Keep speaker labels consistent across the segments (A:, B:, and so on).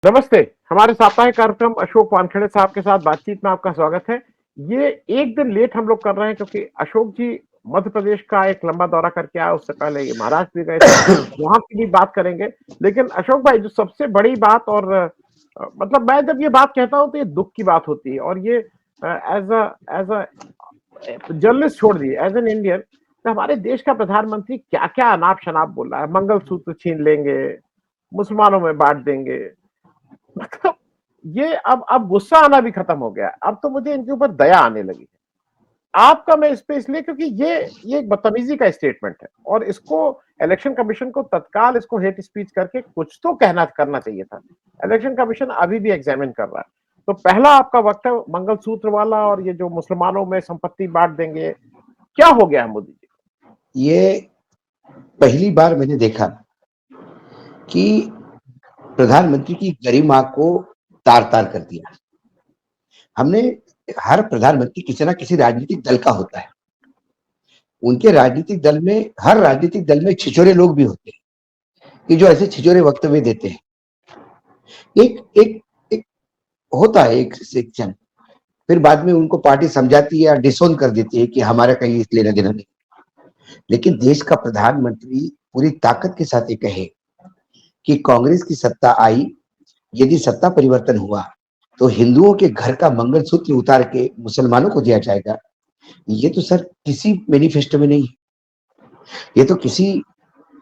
A: नमस्ते। हमारे साप्ताहिक कार्यक्रम अशोक वानखेड़े साहब के साथ बातचीत में आपका स्वागत है। ये एक दिन लेट हम लोग कर रहे हैं क्योंकि अशोक जी मध्य प्रदेश का एक लंबा दौरा करके आए, उससे पहले ये महाराष्ट्र भी गए थे, वहाँ की भी बात करेंगे। लेकिन अशोक भाई, जो सबसे बड़ी बात और मतलब मैं जब ये बात कहता हूँ तो ये दुःख की बात होती है, और ये एज़ अ जर्नलिस्ट छोड़ दिए, एज़ एन इंडियन, तो हमारे देश का प्रधानमंत्री क्या-क्या अनाप-शनाप बोल रहा है। मंगलसूत्र छीन लेंगे, मुसलमानों में बाँट देंगे। मतलब ये अब गुस्सा आना भी खत्म हो गया। अब तो मुझे इनके ऊपर दया आने लगी है। आपका मैं इस पे इसलिए क्योंकि ये एक बदतमीजी का स्टेटमेंट है, और इसको इलेक्शन कमीशन को तत्काल इसको हेट स्पीच करके कुछ तो कहना करना चाहिए था। इलेक्शन कमीशन अभी भी एग्जामिन कर रहा है। तो पहला आपका वक्तव्य मंगलसूत्र वाला और ये जो मुसलमानों में संपत्ति बांट देंगे, क्या हो गया है मोदी जी?
B: ये पहली बार मैंने देखा कि प्रधानमंत्री की गरिमा को तार-तार कर दिया। हमने हर प्रधानमंत्री किसी ना किसी राजनीतिक दल का होता है। उनके राजनीतिक दल में हर राजनीतिक दल में छिछोरे लोग भी होते हैं कि जो ऐसे छिछोरे वक्तव्य देते हैं। एक एक एक होता है एक सेक्शन, फिर बाद में उनको पार्टी समझाती है या डिसोन कर देती है कि हमारा कहीं लेना-देना नहीं। लेकिन देश का प्रधानमंत्री पूरी ताकत के साथ ये कहे कि कांग्रेस की सत्ता आई, यदि सत्ता परिवर्तन हुआ तो हिंदुओं के घर का मंगलसूत्र उतार के मुसलमानों को दिया जाएगा। ये तो सर किसी मैनिफेस्टो में नहीं है, ये तो किसी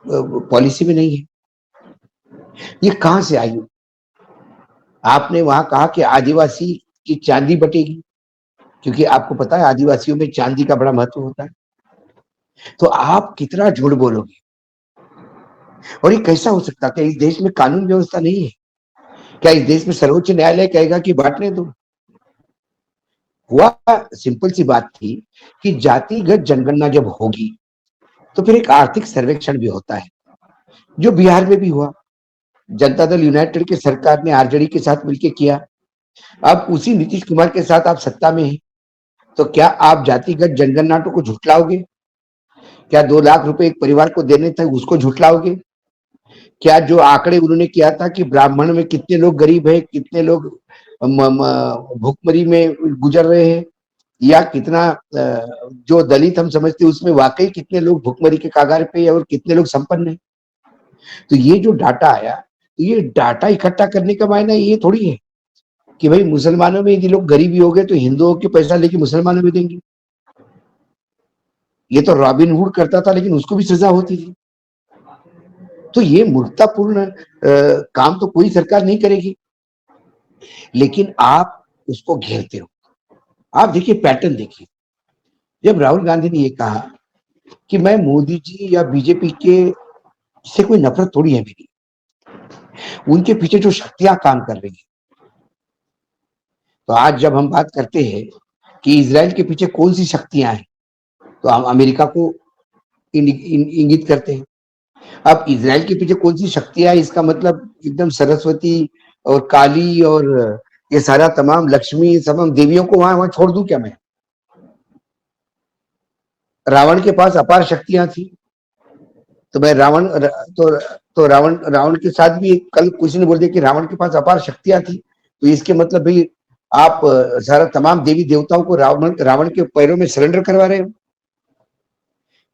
B: पॉलिसी में नहीं है। ये कहां से आई? आपने वहां कहा कि आदिवासी की चांदी बटेगी, क्योंकि आपको पता है आदिवासियों में चांदी का बड़ा महत्व होता है। तो आप कितना झूठ बोलोगे? और ये कैसा हो सकता है? क्या इस देश में कानून व्यवस्था नहीं है? क्या इस देश में सर्वोच्च न्यायालय कहेगा कि बांटने दो? हुआ सिंपल सी बात थी कि जातिगत जनगणना जब होगी तो फिर एक आर्थिक सर्वेक्षण भी होता है, जो बिहार में भी हुआ। जनता दल यूनाइटेड की सरकार ने आरजेडी के साथ मिलकर किया। अब उसी नीतीश कुमार के साथ आप सत्ता में हैं, तो क्या आप जातिगत जनगणना को झुठलाओगे? क्या 2 लाख रुपए एक परिवार को देने थे उसको झुठलाओगे? क्या जो आंकड़े उन्होंने किया था कि ब्राह्मण में कितने लोग गरीब है, कितने लोग भुखमरी में गुजर रहे हैं, या कितना जो दलित हम समझते हैं उसमें वाकई कितने लोग भुखमरी के कगार पे है और कितने लोग संपन्न है? तो ये जो डाटा आया, तो ये डाटा इकट्ठा करने का मायना ये थोड़ी है कि भाई मुसलमानों में यदि लोग गरीबी हो गए तो हिंदुओं के पैसा लेके मुसलमानों में देंगे। ये तो रॉबिन हुड करता था, लेकिन उसको भी सजा होती थी। तो ये मूर्खतापूर्ण काम तो कोई सरकार नहीं करेगी, लेकिन आप उसको घेरते हो। आप देखिए, पैटर्न देखिए। जब राहुल गांधी ने ये कहा कि मैं मोदी जी या बीजेपी के से कोई नफरत थोड़ी है मेरी, उनके पीछे जो शक्तियां काम कर रही है। तो आज जब हम बात करते हैं कि इजराइल के पीछे कौन सी शक्तियां हैं, तो हम अमेरिका को इंगित करते हैं। अब इजराइल के पीछे कौन सी शक्तियां है, इसका मतलब एकदम सरस्वती और काली और ये सारा तमाम लक्ष्मी तमाम देवियों को वहां वहां छोड़ दूं क्या मैं? रावण के पास अपार शक्तियां थी, तो मैं तो रावण रावण के साथ भी कल किसी ने बोल दिया कि रावण के पास अपार शक्तियां थी, तो इसके मतलब भाई आप सारा तमाम देवी देवताओं को रावण रावण के पैरों में सरेंडर करवा रहे हो।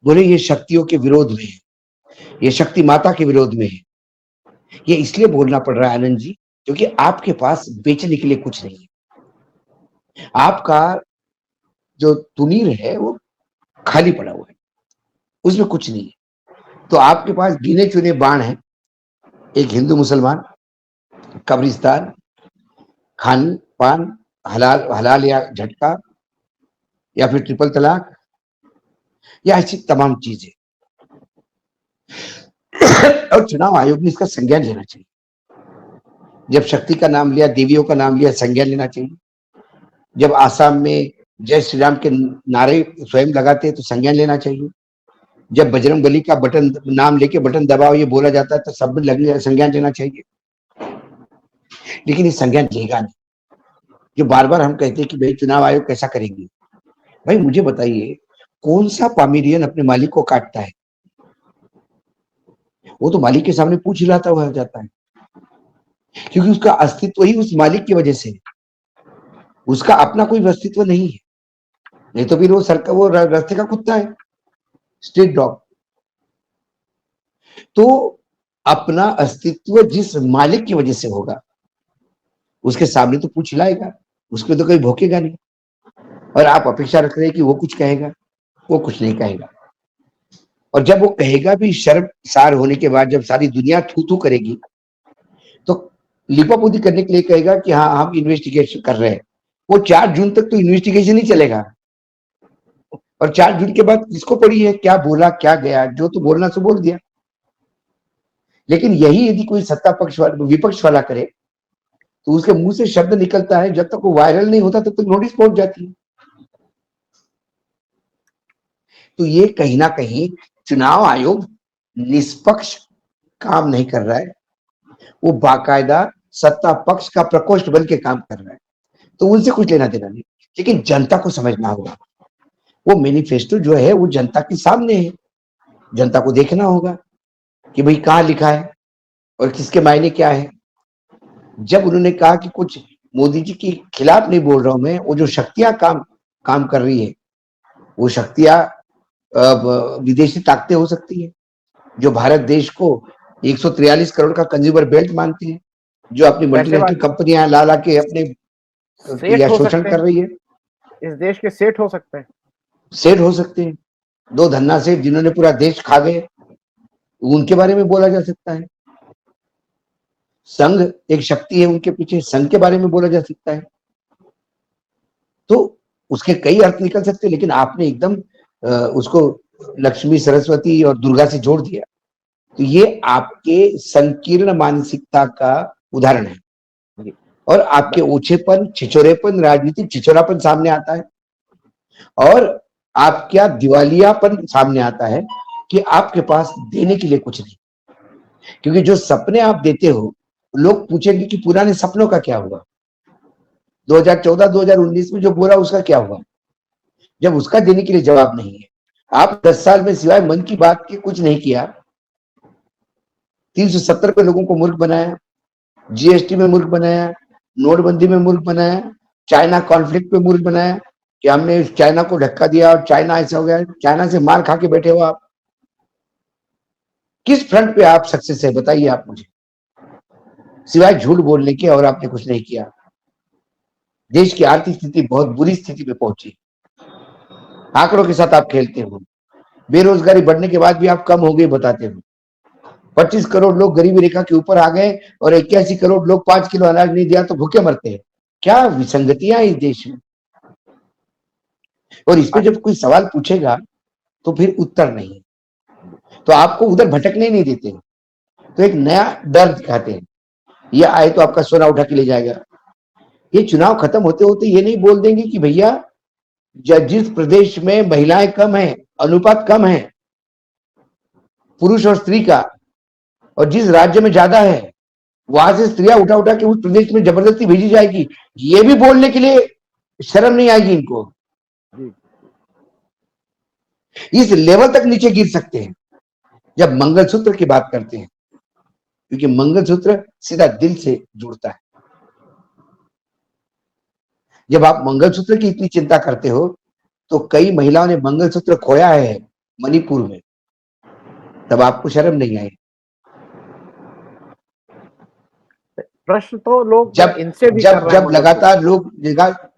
B: बोले ये शक्तियों के विरोध में है, ये शक्ति माता के विरोध में है। ये इसलिए बोलना पड़ रहा है आनंद जी, क्योंकि आपके पास बेचने के लिए कुछ नहीं है। आपका जो तुनीर है वो खाली पड़ा हुआ है, उसमें कुछ नहीं है। तो आपके पास गिने चुने बाण हैं, एक हिंदू मुसलमान, कब्रिस्तान, खान पान, हलाल हलाल या झटका, या फिर ट्रिपल तलाक, या ऐसी तमाम चीजें। और चुनाव आयोग ने इसका संज्ञान लेना चाहिए। जब शक्ति का नाम लिया, देवियों का नाम लिया, संज्ञान लेना चाहिए। जब आसाम में जय श्री राम के नारे स्वयं लगाते हैं तो संज्ञान लेना चाहिए। जब बजरंग बली का बटन नाम लेके बटन दबाओ ये बोला जाता है तो सब में संज्ञान लेना चाहिए। लेकिन ये संज्ञान लेगा नहीं। जो बार बार हम कहते हैं कि भाई चुनाव आयोग कैसा करेंगे, भाई मुझे बताइए, कौन सा पामिलियन अपने मालिक को काटता है? वो तो मालिक के सामने पूछ हिलाता हुआ जाता है। क्योंकि उसका अस्तित्व ही उस मालिक की वजह से है। उसका अपना कोई अस्तित्व नहीं है, नहीं तो फिर वो सरकार, वो रास्ते का कुत्ता है, स्ट्रीट डॉग। तो अपना अस्तित्व जिस मालिक की वजह से होगा, उसके सामने तो पूछ लाएगा, उसमें तो कोई भोकेगा नहीं। और आप अपेक्षा रख रहे हैं कि वो कुछ कहेगा, वो कुछ नहीं कहेगा। और जब वो कहेगा भी शर्मसार होने के बाद, जब सारी दुनिया थू थू करेगी, तो लिपापोती करने के लिए कहेगा कि हाँ हम इन्वेस्टिगेशन कर रहे हैं। वो 4 जून तक तो इन्वेस्टिगेशन ही चलेगा, और 4 जून के बाद किसको पड़ी है क्या बोला क्या गया, जो तो बोलना सो बोल दिया। लेकिन यही यदि कोई सत्ता पक्ष वाला, विपक्ष वाला करे, तो उसके मुंह से शब्द निकलता है, जब तक वो वायरल नहीं होता तब तक नोटिस पहुंच जाती है। तो ये कहीं ना कहीं चुनाव आयोग निष्पक्ष काम नहीं कर रहा है, वो बाकायदा सत्ता पक्ष का प्रकोष्ठ बन के काम कर रहा है। तो उनसे कुछ लेना देना नहीं, लेकिन जनता को समझना होगा। वो मैनिफेस्टो जो है वो जनता के सामने है, जनता को देखना होगा कि भाई कहाँ लिखा है और किसके मायने क्या है। जब उन्होंने कहा कि कुछ मोदी जी के खिलाफ नहीं बोल रहा हूं मैं, वो जो शक्तियां काम काम कर रही है, वो शक्तियां विदेशी ताकतें हो सकती है, जो भारत देश को 143 करोड़ का कंज्यूमर बेल्ट मानती है, जो अपनी
A: पैसे
B: मल्टीनेशनल
A: वाले
B: कंपनियां ला ला के अपने
A: सेठ
B: या
A: हो
B: शोषण
A: सकते
B: कर
A: हैं,
B: रही है।
A: इस देश के सेठ हो सकते हैं।
B: सेठ हो सकते हैं, 2 धन्ना सेठ जिन्होंने पूरा देश खा गए, उनके बारे में बोला जा सकता है। संघ एक शक्ति है उनके पीछे, संघ के बारे में बोला जा सकता है। तो उसके कई अर्थ निकल सकते हैं, लेकिन आपने एकदम उसको लक्ष्मी, सरस्वती और दुर्गा से जोड़ दिया। तो ये आपके संकीर्ण मानसिकता का उदाहरण है,
A: जी।
B: और आपके ओछेपन, छिछोरेपन, राजनीतिक छिछोरापन सामने आता है, और आपका दिवालियापन सामने आता है कि आपके पास देने के लिए कुछ नहीं। क्योंकि जो सपने आप देते हो, लोग पूछेंगे कि पुराने सपनों का क्या हुआ, 2014-2019 में जो बोला उसका क्या हुआ, जब उसका देने के लिए जवाब नहीं है। आप 10 साल में सिवाय मन की बात के कुछ नहीं किया। 370 पे लोगों को मूर्ख बनाया, जीएसटी में मूर्ख बनाया, नोटबंदी में मूर्ख बनाया, चाइना कॉन्फ्लिक्ट पे मूर्ख बनाया कि हमने चाइना को धक्का दिया और चाइना ऐसा हो गया। चाइना से मार खा के बैठे हो आप। किस फ्रंट पे आप सक्सेस है बताइए आप मुझे, सिवाय झूठ बोलने के, और आपने कुछ नहीं किया। देश की आर्थिक स्थिति बहुत बुरी स्थिति में पहुंची, आंकड़ों के साथ आप खेलते हो। बेरोजगारी बढ़ने के बाद भी आप कम हो गई बताते हो। 25 करोड़ लोग गरीबी रेखा के ऊपर आ गए, और 81 करोड़ लोग 5 किलो अनाज नहीं दिया तो भूखे मरते हैं। क्या विसंगतियां इस देश में। और इस पे जब कोई सवाल पूछेगा तो फिर उत्तर नहीं, तो आपको उधर भटकने नहीं देते, तो एक नया डर दिखाते हैं, ये आए तो आपका सोना उठा के ले जाएगा। ये चुनाव खत्म होते होते ये नहीं बोल देंगे कि भैया जिस प्रदेश में महिलाएं कम है, अनुपात कम है पुरुष और स्त्री का, और जिस राज्य में ज्यादा है, वहां से स्त्रियां उठा उठा के उस प्रदेश में जबरदस्ती भेजी जाएगी, ये भी बोलने के लिए शर्म नहीं आएगी इनको। इस लेवल तक नीचे गिर सकते हैं जब मंगलसूत्र की बात करते हैं, क्योंकि मंगलसूत्र सीधा दिल से जुड़ता है। जब आप मंगलसूत्र की इतनी चिंता करते हो, तो कई महिलाओं ने मंगलसूत्र खोया है मणिपुर में, तब आपको शर्म नहीं आई।
A: प्रश्न तो लोग
B: जब
A: इनसे भी कर
B: जब
A: रहे हैं
B: जब
A: मंगलसूत्र।
B: लगातार लोग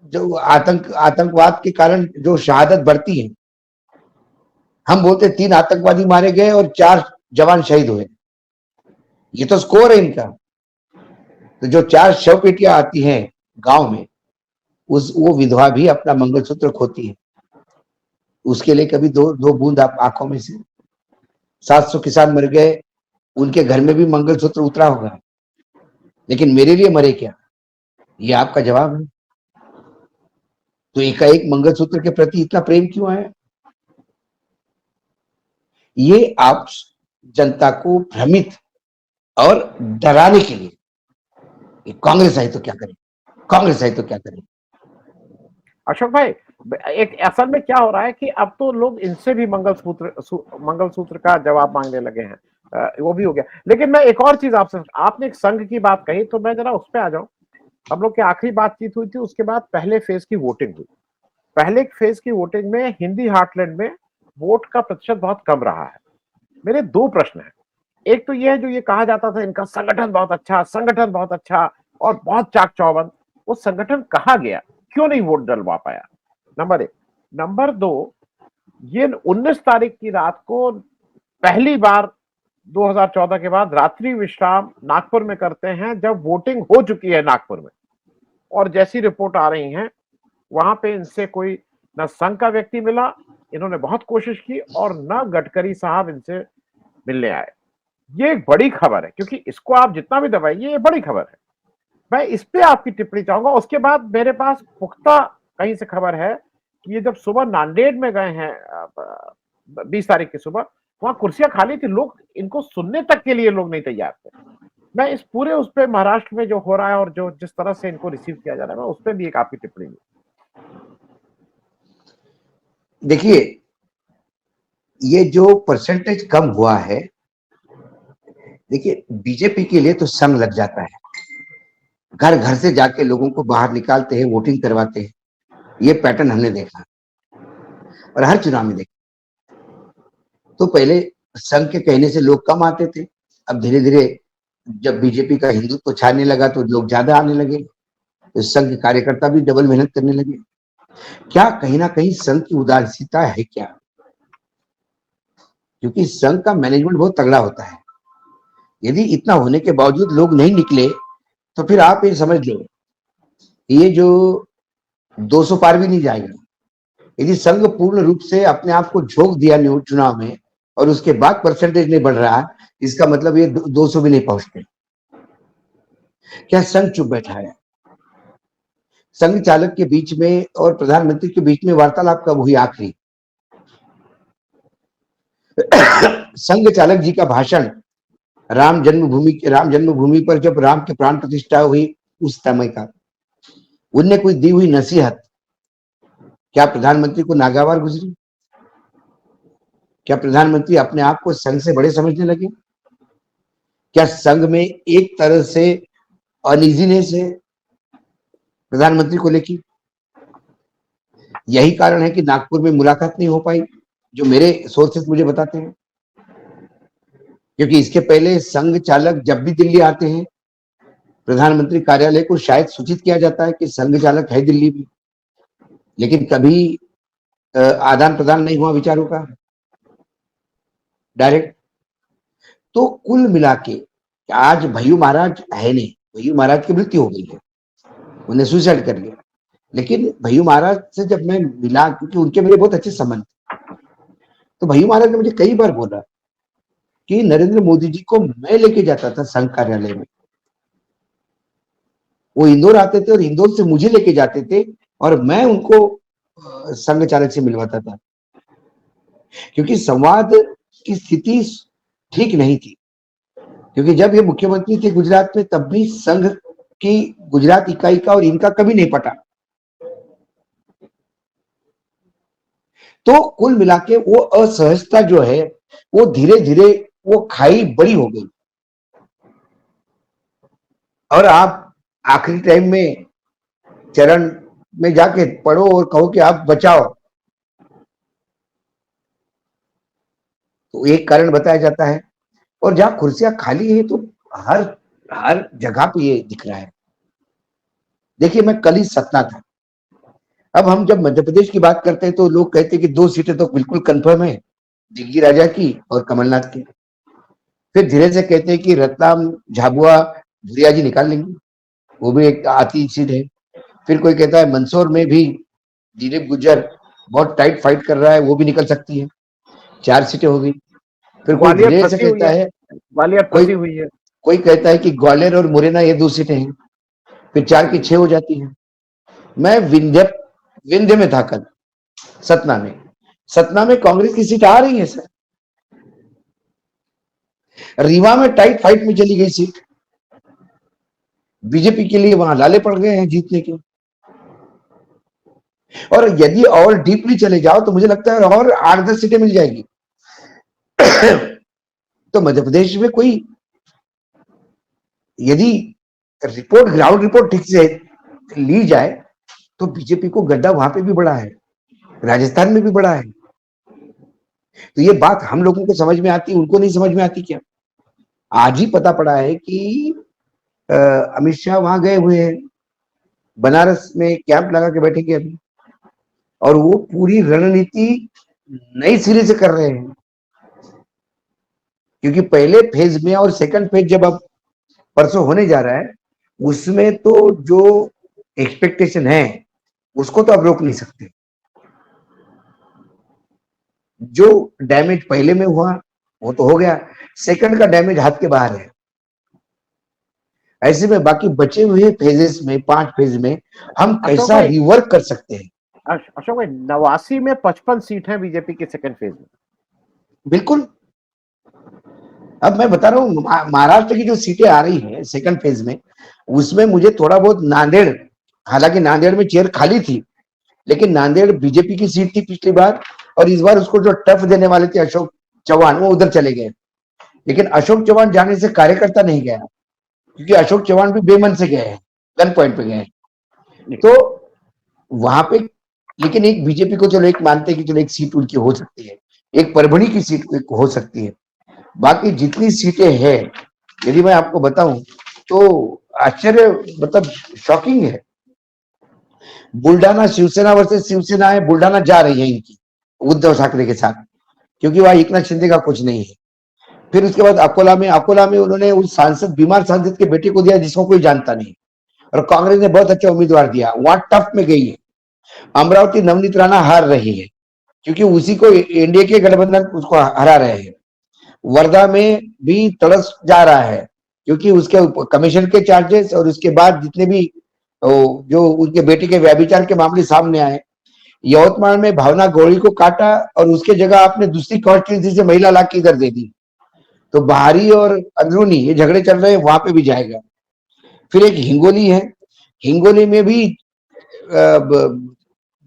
B: जो आतंकवाद के कारण जो शहादत बढ़ती है, हम बोलते 3 आतंकवादी मारे गए और 4 जवान शहीद हुए, ये तो स्कोर है इनका। तो जो 4 शव पेटियां आती हैं गांव में, वो विधवा भी अपना मंगलसूत्र खोती है, उसके लिए कभी दो बूंद आप आंखों में से। 700 किसान मर गए, उनके घर में भी मंगलसूत्र उतरा होगा, लेकिन मेरे लिए मरे क्या, ये आपका जवाब है। तो एकाएक मंगलसूत्र के प्रति इतना प्रेम क्यों आया? ये आप जनता को भ्रमित और डराने के लिए, कांग्रेस आई तो क्या करे, कांग्रेस आई तो क्या करे।
A: अशोक भाई, एक असल में क्या हो रहा है कि अब तो लोग इनसे भी मंगलसूत्र का जवाब मांगने लगे हैं। वो भी हो गया। लेकिन मैं एक और चीज आपसे, आपने एक संघ की बात कही तो मैं जरा उस पर आ जाऊं। हम लोग की आखिरी बातचीत हुई थी, उसके बाद पहले फेज की वोटिंग हुई। पहले फेज की वोटिंग में हिंदी हार्टलैंड में वोट का प्रतिशत बहुत कम रहा है। मेरे दो प्रश्न हैं। एक तो ये है, जो ये कहा जाता था इनका संगठन बहुत अच्छा, संगठन बहुत अच्छा और बहुत चाक चौबंद, वो संगठन कहाँ गया? क्यों नहीं वोट डलवा पाया? नंबर एक। नंबर दो, ये 19 तारीख की रात को पहली बार 2014 के बाद रात्रि विश्राम नागपुर में करते हैं, जब वोटिंग हो चुकी है नागपुर में। और जैसी रिपोर्ट आ रही है, वहां पे इनसे कोई न संघ का व्यक्ति मिला, इन्होंने बहुत कोशिश की, और न गडकरी साहब इनसे मिलने आए। ये एक बड़ी खबर है, क्योंकि इसको आप जितना भी दबाइए, ये बड़ी खबर है। मैं इस पे आपकी टिप्पणी चाहूंगा। उसके बाद मेरे पास पुख्ता कहीं से खबर है कि ये जब सुबह नांदेड़ में गए हैं 20 तारीख की सुबह, वहां कुर्सियां खाली थी, लोग इनको सुनने तक के लिए लोग नहीं तैयार थे। मैं इस पूरे उस पे महाराष्ट्र में जो हो रहा है और जो जिस तरह से इनको रिसीव किया जा रहा है, मैं उस पर भी एक आपकी टिप्पणी ली।
B: देखिए, ये जो परसेंटेज कम हुआ है, देखिए बीजेपी के लिए तो संघ लग जाता है, घर घर से जाके लोगों को बाहर निकालते हैं, वोटिंग करवाते हैं। ये पैटर्न हमने देखा और हर चुनाव में देखा। तो पहले संघ के कहने से लोग कम आते थे, अब धीरे धीरे जब बीजेपी का हिंदुत्व छाने लगा तो लोग ज्यादा आने लगे, तो संघ के कार्यकर्ता भी डबल मेहनत करने लगे। क्या कहीं ना कहीं संघ की उदासीनता है क्या? क्योंकि संघ का मैनेजमेंट बहुत तगड़ा होता है। यदि इतना होने के बावजूद लोग नहीं निकले, तो फिर आप ये समझ लो, ये जो 200 पार भी नहीं जाएगा। यदि संघ पूर्ण रूप से अपने आप को झोंक दिया चुनाव में और उसके बाद परसेंटेज नहीं बढ़ रहा, इसका मतलब ये 200 भी नहीं पहुंचते। क्या संघ चुप बैठा है? संघ चालक के बीच में और प्रधानमंत्री के बीच में वार्तालाप कब हुई आखिरी? संघ चालक जी का भाषण राम जन्मभूमि पर जब राम की प्राण प्रतिष्ठा हुई उस समय का, उनने कोई दी हुई नसीहत क्या प्रधानमंत्री को नागवार गुजरी? क्या प्रधानमंत्री अपने आप को संघ से बड़े समझने लगे? क्या संघ में एक तरह से अनइजीनेस है प्रधानमंत्री को लेकर? यही कारण है कि नागपुर में मुलाकात नहीं हो पाई, जो मेरे सोर्सेस मुझे बताते हैं। क्योंकि इसके पहले संघ चालक जब भी दिल्ली आते हैं, प्रधानमंत्री कार्यालय को शायद सूचित किया जाता है कि संघ चालक है दिल्ली में, लेकिन कभी आदान प्रदान नहीं हुआ विचारों का डायरेक्ट। तो कुल मिला के आज भय्यू महाराज है नहीं, भय्यू महाराज की मृत्यु हो गई है, उन्हें सुसाइड कर लिया। लेकिन भय्यू महाराज से जब मैं मिला, क्योंकि उनके मेरे बहुत अच्छे संबंध, तो भय्यू महाराज ने मुझे कई बार बोला कि नरेंद्र मोदी जी को मैं लेके जाता था संघ कार्यालय में। वो इंदौर आते थे और इंदौर से मुझे लेके जाते थे और मैं उनको संघ चालक से मिलवाता था, क्योंकि संवाद की स्थिति ठीक नहीं थी। क्योंकि जब ये मुख्यमंत्री थे गुजरात में, तब भी संघ की गुजरात इकाई का और इनका कभी नहीं पटा। तो कुल मिला के वो असहजता जो है, वो धीरे धीरे वो खाई बड़ी हो गई। और आप आखिरी टाइम में चरण में जाके पढ़ो और कहो कि आप बचाओ, तो एक कारण बताया जाता है। और जहां कुर्सियां खाली है, तो हर हर जगह पे ये दिख रहा है। देखिए, मैं कल ही सतना था। अब हम जब मध्य प्रदेश की बात करते हैं तो लोग कहते हैं कि 2 सीटें तो बिल्कुल कंफर्म है, दिग्गी राजा की और कमलनाथ की। फिर धीरे से कहते हैं कि रतलाम झाबुआ भूरिया जी निकाल लेंगे, वो भी एक आती सीट है। फिर कोई कहता है मंदसौर में भी दिलीप गुज्जर बहुत टाइट फाइट कर रहा है, वो भी निकल सकती है, 4 सीटें हो गई। फिर कोई
A: ग्वालियर
B: धीरे से
A: फंसी हुई
B: कहता
A: है,
B: है,
A: ग्वालियर
B: कोई
A: फंसी हुई है।
B: कोई कहता है कि ग्वालियर और मुरैना ये 2 सीटें हैं, फिर 4 की 6 हो जाती है। मैं विंध्य में था कल, सतना में। सतना में कांग्रेस की सीट आ रही है सर। रीवा में टाइट फाइट में चली गई सीट, बीजेपी के लिए वहां लाले पड़ गए हैं जीतने के। और यदि और डीपली चले जाओ तो मुझे लगता है और 8-10 सीटें मिल जाएगी। तो मध्य प्रदेश में कोई यदि रिपोर्ट, ग्राउंड रिपोर्ट ठीक से ली जाए तो बीजेपी को गड्ढा वहां पे भी बड़ा है, राजस्थान में भी बड़ा है। तो ये बात हम लोगों को समझ में आती, उनको नहीं समझ में आती क्या? आज ही पता पड़ा है कि अमित शाह वहां गए हुए हैं, बनारस में कैंप लगा के बैठेंगे अभी, और वो पूरी रणनीति नई सिरे से कर रहे हैं। क्योंकि पहले फेज में और सेकंड फेज जब अब परसों होने जा रहा है, उसमें तो जो एक्सपेक्टेशन है उसको तो अब रोक नहीं सकते। जो डैमेज पहले में हुआ वो तो हो गया, सेकंड का डैमेज हाथ के बाहर है। ऐसे में बाकी बचे हुए फेजेस में, 5 फेज में हम कैसा रिवर्क कर सकते हैं?
A: अशोक भाई, 89 में 55 सीट है बीजेपी के सेकंड फेज में।
B: बिल्कुल। अब मैं बता रहा हूँ, महाराष्ट्र की जो सीटें आ रही हैं सेकंड फेज में, उसमें मुझे थोड़ा बहुत नांदेड़, हालांकि नांदेड़ में चेयर खाली थी, लेकिन नांदेड़ बीजेपी की सीट थी पिछली बार, और इस बार उसको जो टफ देने वाले थे अशोक चौहान, वो उधर चले गए। लेकिन अशोक चौहान जाने से कार्यकर्ता नहीं गया, क्योंकि अशोक चौहान भी बेमन से गए हैं, गन पॉइंट पे गए हैं। तो वहां पे लेकिन एक बीजेपी को चलो एक मानते हैं कि चलो एक सीट उनकी हो सकती है, एक परभणी की सीट हो सकती है। बाकी जितनी सीटें हैं, यदि मैं आपको बताऊं तो आश्चर्य, मतलब शॉकिंग है। बुल्डाना शिवसेना वर्सेस शिवसेना है, बुल्डाना जा रही है इनकी उद्धव ठाकरे के साथ, क्योंकि वहां एकनाथ शिंदे का कुछ नहीं है। फिर उसके बाद अकोला में उन्होंने उस सांसद, बीमार सांसद के बेटे को दिया जिसको कोई जानता नहीं, और कांग्रेस ने बहुत अच्छा उम्मीदवार दिया, वहां टफ में गई है। अमरावती नवनीत राणा हार रही है, क्योंकि उसी को एनडीए के गठबंधन उसको हरा रहे हैं। वर्धा में भी तड़स जा रहा है, क्योंकि उसके कमीशन के चार्जेस और उसके बाद जितने भी जो उनके बेटे के व्यभिचार के मामले सामने आए। यवतमाल में भावना गौड़ी को काटा और उसके जगह आपने दूसरी कॉन्स्टिट्यूंसी से महिला ला के इधर दे दी, तो बाहरी और अंदरूनी ये झगड़े चल रहे हैं, वहां पे भी जाएगा। फिर एक हिंगोली है, हिंगोली में भी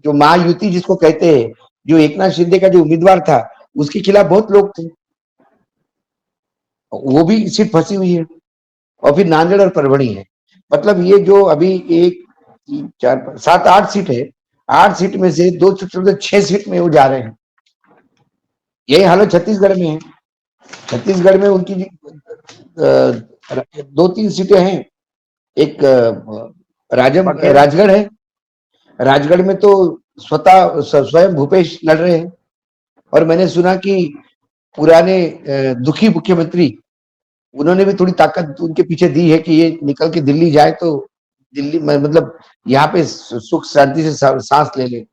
B: जो महायुति जिसको कहते हैं, जो एकनाथ शिंदे का जो उम्मीदवार था उसके खिलाफ बहुत लोग थे, वो भी सीट फंसी हुई है। और फिर नांदेड़ और परभणी है। मतलब ये जो अभी 1 3 4 5 7 8 सीट है, 8 सीट में से 2 सीट, 6 सीट में वो जा रहे हैं। यही हालत छत्तीसगढ़ में है। छत्तीसगढ़ में उनकी 2-3 सीटें हैं, एक राजगढ़ है। राजगढ़ में तो स्वयं भूपेश लड़ रहे हैं, और मैंने सुना कि पुराने दुखी मुख्यमंत्री, उन्होंने भी थोड़ी ताकत उनके पीछे दी है कि ये निकल के दिल्ली जाए तो दिल्ली में, मतलब यहाँ पे सुख शांति से सांस ले ले।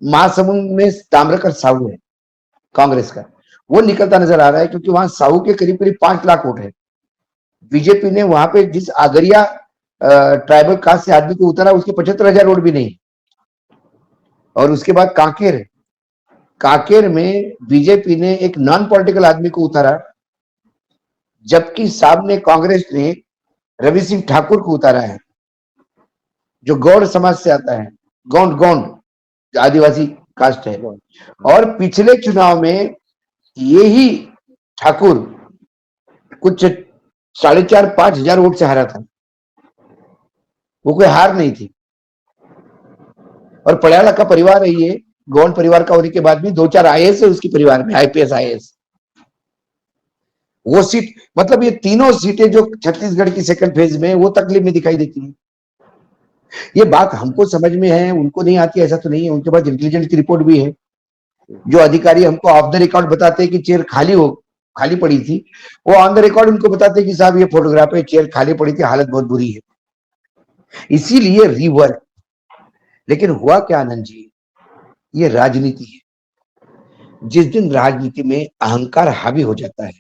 B: महासमुंद में ताम्रकर साहू है कांग्रेस का, वो निकलता नजर आ रहा है, क्योंकि वहां साहू के करीब करीब 5 लाख वोट है। बीजेपी ने वहां पे जिस आगरिया ट्राइबल कास्ट से आदमी को उतारा, उसके 75,000 वोट भी नहीं। और उसके बाद कांकेर है, कांकेर में बीजेपी ने एक नॉन पॉलिटिकल आदमी को उतारा, जबकि सामने कांग्रेस ने रवि सिंह ठाकुर को उतारा है, जो गौड़ समाज से आता है, गौंड आदिवासी कास्ट है। और पिछले चुनाव में यही ठाकुर कुछ 4,500-5 हजार वोट से हारा था, वो कोई हार नहीं थी। और पड़याला का परिवार है ये, गौंड परिवार का होने के बाद भी 2-4 आईएएस है उसके परिवार में, आईपीएस आईएएस। वो सीट, मतलब ये तीनों सीटें जो छत्तीसगढ़ की सेकंड फेज में, वो तकलीफ में दिखाई देती है। ये बात हमको समझ में है, उनको नहीं आती ऐसा तो नहीं है। उनके पास इंटेलिजेंस की रिपोर्ट भी है। जो अधिकारी हमको ऑफ द रिकॉर्ड बताते हैं कि चेयर खाली पड़ी थी, वो ऑन द रिकॉर्ड उनको बताते हैं कि साहब ये फोटोग्राफ है, चेयर खाली पड़ी थी, हालत बहुत बुरी है, इसीलिए रिवर्क। लेकिन हुआ क्या आनंद जी, ये राजनीति है। जिस दिन राजनीति में अहंकार हावी हो जाता है,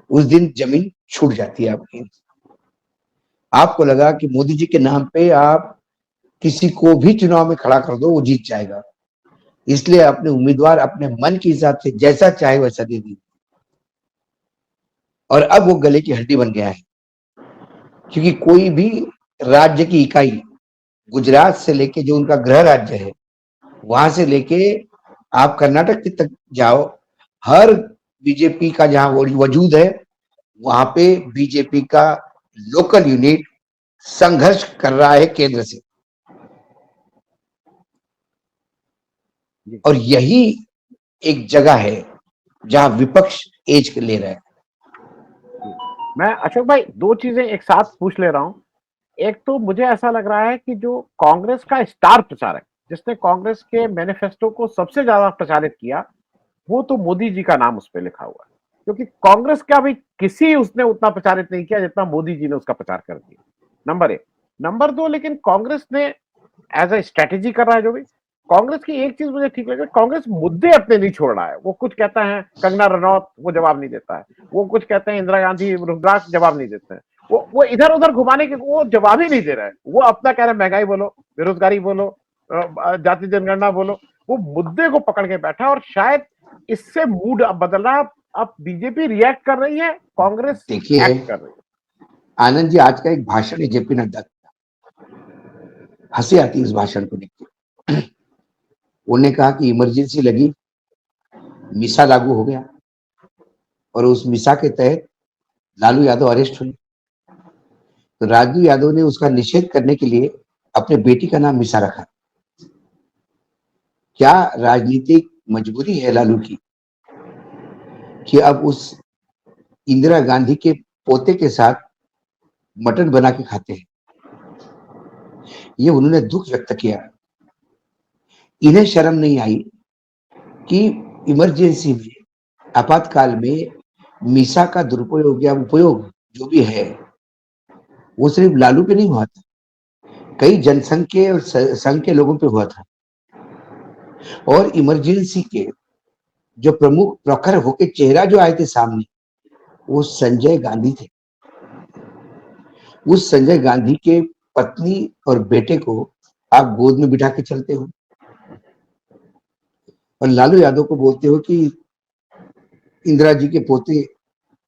B: उस दिन जमीन छूट जाती है आपकी। आपको लगा कि मोदी जी के नाम पे आप किसी को भी चुनाव में खड़ा कर दो, वो जीत जाएगा, इसलिए अपने उम्मीदवार अपने मन के हिसाब से जैसा चाहे वैसा दे दी। और अब वो गले की हड्डी बन गया है, क्योंकि कोई भी राज्य की इकाई, गुजरात से लेके जो उनका गृह राज्य है, वहां से लेके आप कर्नाटक तक जाओ, हर बीजेपी का जहां वजूद है, वहां पे बीजेपी का लोकल यूनिट संघर्ष कर रहा है केंद्र से, और यही एक जगह है जहां विपक्ष एज ले रहा है।
A: मैं अशोक भाई दो चीजें एक साथ पूछ ले रहा हूं। एक तो मुझे ऐसा लग रहा है कि जो कांग्रेस का स्टार प्रचारक, जिसने कांग्रेस के मैनिफेस्टो को सबसे ज्यादा प्रचारित किया, वो तो मोदी जी का नाम उस पर लिखा हुआ है, क्योंकि कांग्रेस का भी किसी उसने उतना प्रचारित नहीं किया जितना मोदी जी ने उसका प्रचार कर दिया। नंबर एक। नंबर दो, लेकिन कांग्रेस ने एज ए स्ट्रेटेजी कर रहा है जो भी। कांग्रेस की एक चीज मुझे ठीक लगी, कांग्रेस मुद्दे अपने नहीं छोड़ रहा है। वो कुछ कहता है कंगना रनौत, वो जवाब नहीं देता है। वो कुछ कहते हैं इंदिरा गांधी, रुद्राक्ष जवाब नहीं देते हैं। वो इधर उधर घुमाने के वो जवाब ही नहीं दे रहा है। वो अपना कह रहा है महंगाई बोलो, बेरोजगारी बोलो, जाति जनगणना बोलो। वो मुद्दे को पकड़ के बैठा, और शायद इससे मूड अब बदल रहा है। अब बीजेपी रिएक्ट कर रही है, कांग्रेस
B: देखिए
A: एक्ट कर रही है।
B: आनंद जी, आज का एक भाषण है जेपी नड्डा का, हंसी आती है उस भाषण को देख के। उन्होंने कहा कि इमरजेंसी लगी, मिसा लागू हो गया, और उस मिसा के तहत लालू यादव अरेस्ट हुए। तो राजू यादव ने उसका निषेध करने के लिए अपने बेटी का नाम मिसा रखा। क्या राजनीतिक मजबूरी है लालू की कि अब उस इंदिरा गांधी के पोते के साथ मटन बना के खाते हैं? ये उन्होंने दुख व्यक्त किया। इन्हें शर्म नहीं आई कि इमरजेंसी में, आपातकाल में मीसा का दुरुपयोग या उपयोग जो भी है, वो सिर्फ लालू पे नहीं हुआ था, कई जनसंघ के और संघ के लोगों पे हुआ था। और इमरजेंसी के जो प्रमुख प्रखर होके चेहरा जो आए थे सामने, वो संजय गांधी थे। उस संजय गांधी के पत्नी और बेटे को आप गोद में बिठा के चलते हो, और लालू यादव को बोलते हो कि इंदिरा जी के पोते।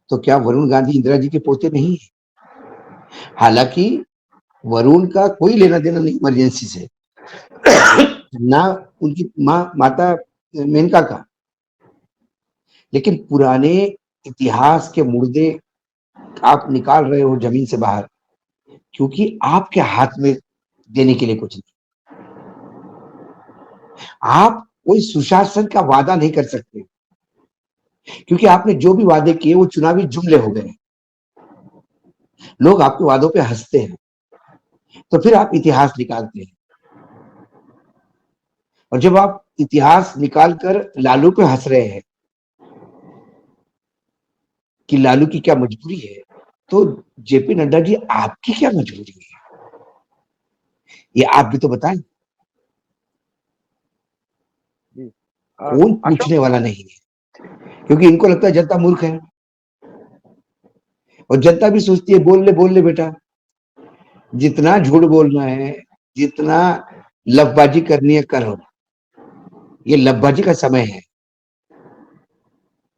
B: तो क्या वरुण गांधी इंदिरा जी के पोते नहीं है? हालांकि वरुण का कोई लेना देना नहीं इमरजेंसी से, ना उनकी माता मेनका का। लेकिन पुराने इतिहास के मुर्दे आप निकाल रहे हो जमीन से बाहर, क्योंकि आपके हाथ में देने के लिए कुछ नहीं। आप कोई सुशासन का वादा नहीं कर सकते, क्योंकि आपने जो भी वादे किए वो चुनावी जुमले हो गए। लोग आपके वादों पे हंसते हैं, तो फिर आप इतिहास निकालते हैं। और जब आप इतिहास निकालकर लालू पे हंस रहे हैं कि लालू की क्या मजबूरी है, तो जेपी नड्डा जी आपकी क्या मजबूरी है, ये आप भी तो बताएं। कौन पूछने वाला नहीं है, क्योंकि इनको लगता है जनता मूर्ख है, और जनता भी सोचती है बोल ले बेटा, जितना झूठ बोलना है, जितना लफबाजी करनी है करो। ये लफबाजी का समय है।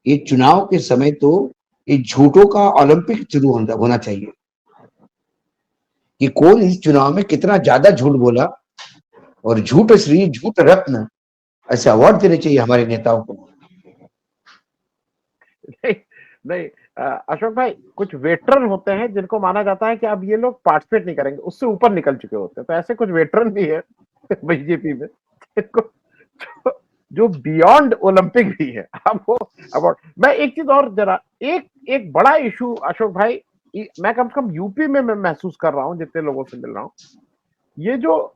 B: ये चुनाव के समय तो ये झूठों का ओलंपिक शुरू होना चाहिए कि कौन इस चुनाव में कितना ज्यादा झूठ बोला, और झूठ श्री झूठ रत्न ऐसे अवार्ड देने चाहिए हमारे नेताओं को।
A: नहीं, नहीं, अशोक भाई, कुछ वेटरन होते हैं जिनको माना जाता है कि अब ये लोग पार्टिसिपेट नहीं करेंगे, उससे ऊपर निकल चुके होते हैं। तो ऐसे कुछ वेटरन भी है बीजेपी में, जिनको जो बियॉन्ड ओलंपिक भी है। अब वो अवार्ड। मैं एक चीज और जरा, एक एक बड़ा इशू अशोक भाई, मैं कम से कम यूपी में मैं महसूस कर रहा हूं, जितने लोगों से मिल रहा हूं, ये जो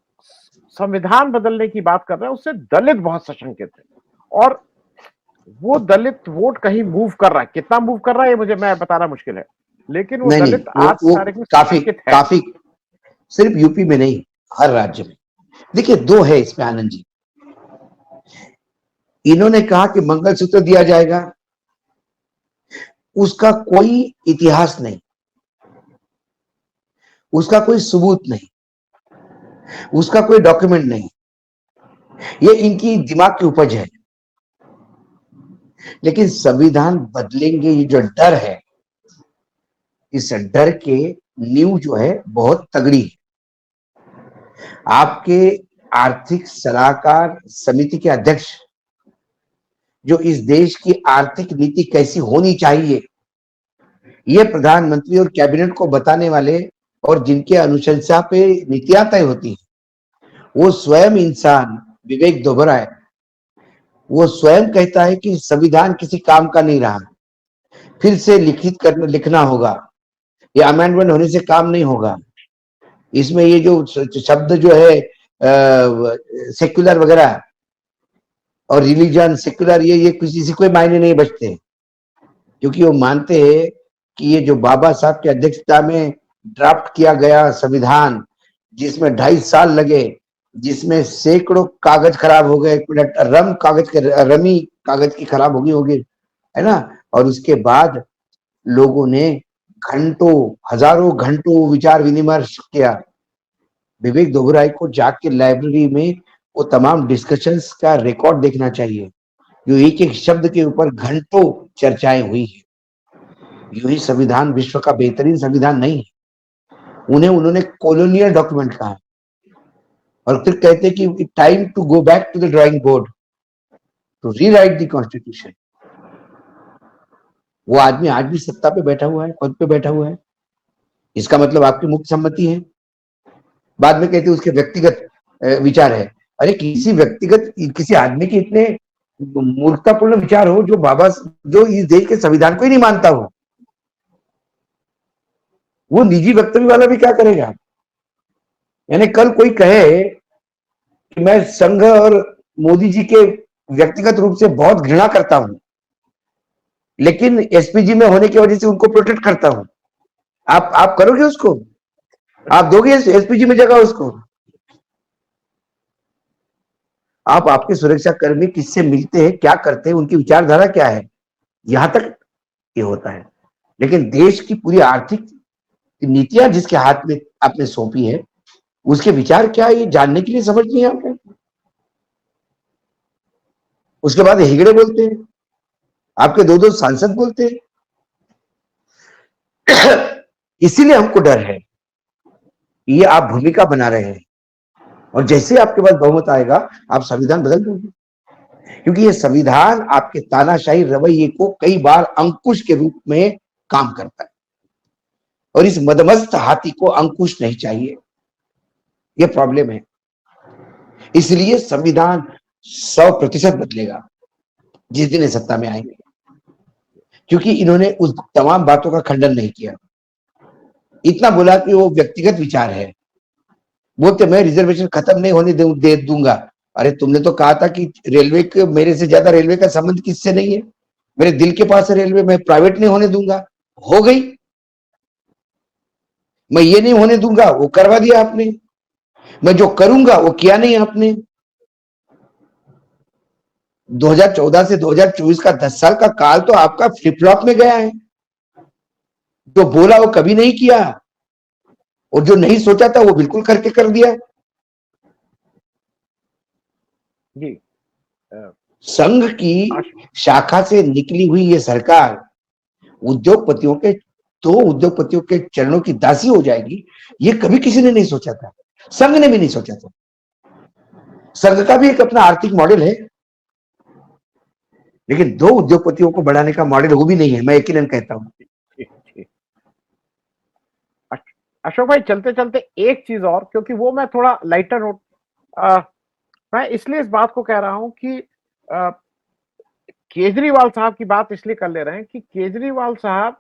A: संविधान बदलने की बात कर रहे हैं, उससे दलित बहुत सशंकित है। और वो दलित वोट कहीं मूव कर रहा है, कितना मूव कर रहा है ये मुझे मैं बताना मुश्किल है, लेकिन वो
B: नहीं
A: दलित आज की
B: वो
A: तारीख में
B: काफी
A: सशंकित है।
B: काफी, सिर्फ यूपी में नहीं, हर राज्य में। देखिए दो है इसमें आनंद जी। इन्होंने कहा कि मंगलसूत्र दिया जाएगा, उसका कोई इतिहास नहीं, उसका कोई सबूत नहीं, उसका कोई डॉक्यूमेंट नहीं, ये इनकी दिमाग की उपज है। लेकिन संविधान बदलेंगे ये जो डर है, इस डर के नींव जो है बहुत तगड़ी है। आपके आर्थिक सलाहकार समिति के अध्यक्ष जो इस देश की आर्थिक नीति कैसी होनी चाहिए, ये प्रधानमंत्री और कैबिनेट को बताने वाले और जिनके अनुशंसा पे नीतियां तय होती है, वो स्वयं इंसान विवेक दोबराय, वो स्वयं कहता है कि संविधान किसी काम का नहीं रहा, फिर से लिखना होगा, ये अमेंडमेंट होने से काम नहीं होगा। इसमें ये जो शब्द जो है सेक्युलर वगैरह और रिलीजन सेक्युलर, ये किसी से कोई मायने नहीं बचते, क्योंकि वो मानते हैं कि ये जो बाबा साहब की अध्यक्षता में ड्राफ्ट किया गया संविधान, जिसमें 2.5 साल लगे, जिसमें सैकड़ों कागज खराब हो गए, रमी कागज की खराब होगी, है ना, और उसके बाद लोगों ने घंटों, हजारों घंटों विचार विनिमय किया। विवेक दोबराय को जाके लाइब्रेरी में वो तमाम डिस्कशंस का रिकॉर्ड देखना चाहिए, जो एक एक शब्द के ऊपर घंटों चर्चाएं हुई है। यूं ही संविधान विश्व का बेहतरीन संविधान नहीं है, उन्होंने कॉलोनियल डॉक्यूमेंट कहा, और फिर कहते कि time to go back to the drawing board to rewrite the constitution. वो आदमी आज भी सत्ता पे बैठा हुआ है, पद पे बैठा हुआ है, इसका मतलब आपकी मुक्त सम्मति है। बाद में कहते उसके व्यक्तिगत विचार है। अरे किसी आदमी के इतने मूर्खतापूर्ण विचार हो जो इस देश के संविधान को ही नहीं मानता हो, वो निजी वक्तव्य वाला भी क्या करेगा। यानी कल कोई कहे कि मैं संघ और मोदी जी के व्यक्तिगत रूप से बहुत घृणा करता हूं, लेकिन एसपीजी में होने की वजह से उनको प्रोटेक्ट करता हूं, आप करोगे उसको? आप दोगे एसपीजी में जगह उसको? आप आपके सुरक्षा कर्मी किससे मिलते हैं, क्या करते हैं, उनकी विचारधारा क्या है, यहां तक ये होता है। लेकिन देश की पूरी आर्थिक नीतियां जिसके हाथ में आपने सौंपी है, उसके विचार क्या है, ये जानने के लिए समझ नहीं है आपको। उसके बाद हेगड़े बोलते हैं, आपके दो सांसद बोलते हैं। इसीलिए हमको डर है, ये आप भूमिका बना रहे हैं, और जैसे आपके पास बहुमत आएगा आप संविधान बदल दोगे, क्योंकि ये संविधान आपके तानाशाही रवैये को कई बार अंकुश के रूप में काम करता है, और इस मदमस्त हाथी को अंकुश नहीं चाहिए, ये प्रॉब्लम है। इसलिए संविधान 100% बदलेगा जिस दिन सत्ता में आएंगे, क्योंकि इन्होंने उस तमाम बातों का खंडन नहीं किया। इतना बोला कि वो व्यक्तिगत विचार है, बोलते मैं रिजर्वेशन खत्म नहीं होने दे दूंगा। अरे तुमने तो कहा था कि रेलवे के, मेरे से ज्यादा रेलवे का संबंध किससे नहीं है, मेरे दिल के पास है रेलवे, मैं प्राइवेट नहीं होने दूंगा, हो गई। मैं ये नहीं होने दूंगा, वो करवा दिया आपने। मैं जो करूंगा वो किया नहीं आपने। 2014 से 2024 का 10 साल का काल तो आपका फ्लिप फ्लॉप में गया है। जो बोला वो कभी नहीं किया, और जो नहीं सोचा था वो बिल्कुल करके कर दिया।
A: जी,
B: संघ की शाखा से निकली हुई ये सरकार उद्योगपतियों के चरणों की दासी हो जाएगी, ये कभी किसी ने नहीं सोचा था, संघ ने भी नहीं सोचा था। संघ का भी एक अपना आर्थिक मॉडल है, लेकिन दो उद्योगपतियों को बढ़ाने का मॉडल वो भी नहीं है, मैं यकीनन कहता हूं।
A: अशोक भाई, चलते चलते एक चीज और, क्योंकि वो मैं थोड़ा लाइटर नोट, मैं इसलिए इस बात को कह रहा हूं कि केजरीवाल साहब की बात इसलिए कर ले रहे हैं कि केजरीवाल साहब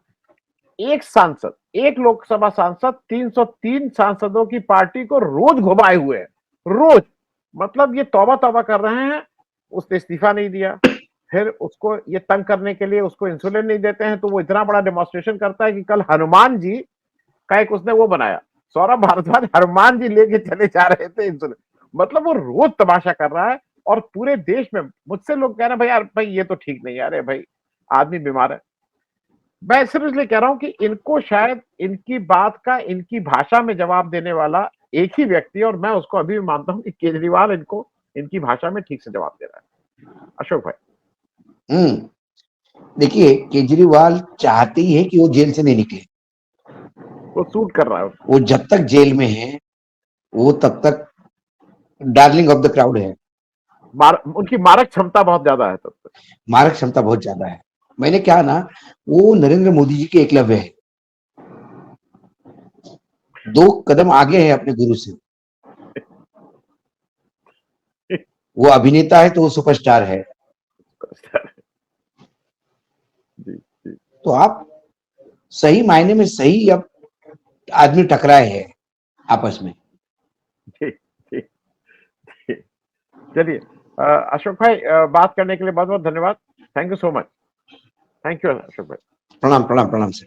A: एक सांसद, एक लोकसभा सांसद 303 सांसदों की पार्टी को रोज घुमाए हुए हैं, रोज। मतलब ये तौबा तौबा कर रहे हैं। उसने इस्तीफा नहीं दिया, फिर उसको ये तंग करने के लिए उसको इंसुलिन नहीं देते हैं, तो वो इतना बड़ा डेमोन्स्ट्रेशन करता है कि कल हनुमान जी का एक उसने वो बनाया, सौरभ भारद्वाज हनुमान जी लेके चले जा रहे थे इंसुलिन। मतलब वो रोज तमाशा कर रहा है, और पूरे देश में मुझसे लोग कह रहे हैं भाई यार भाई ये तो ठीक नहीं है, अरे भाई आदमी बीमार है। मैं सिर्फ इसलिए कह रहा हूं कि इनको शायद इनकी बात का इनकी भाषा में जवाब देने वाला एक ही व्यक्ति, और मैं उसको अभी भी मानता हूं कि केजरीवाल इनको इनकी भाषा में ठीक से जवाब दे रहा है। अशोक भाई,
B: देखिए, केजरीवाल चाहते ही है कि वो जेल से नहीं निकले,
A: वो सूट कर रहा है।
B: वो जब तक जेल में है वो तब तक डार्लिंग ऑफ द क्राउड है।
A: उनकी मारक क्षमता बहुत ज्यादा है तब तक।
B: मारक क्षमता बहुत ज्यादा है। मैंने कहा ना, वो नरेंद्र मोदी जी के एकलव्य है, 2 कदम आगे है अपने गुरु से। वो अभिनेता है तो वो सुपरस्टार है।
A: जी जी
B: तो आप सही मायने में सही अब आदमी टकराए हैं आपस में।
A: जी जी जी। चलिए अशोक भाई, बात करने के लिए बहुत बहुत धन्यवाद। Thank you so much. Thank you Ashok भाई।
B: प्रणाम प्रणाम प्रणाम सर।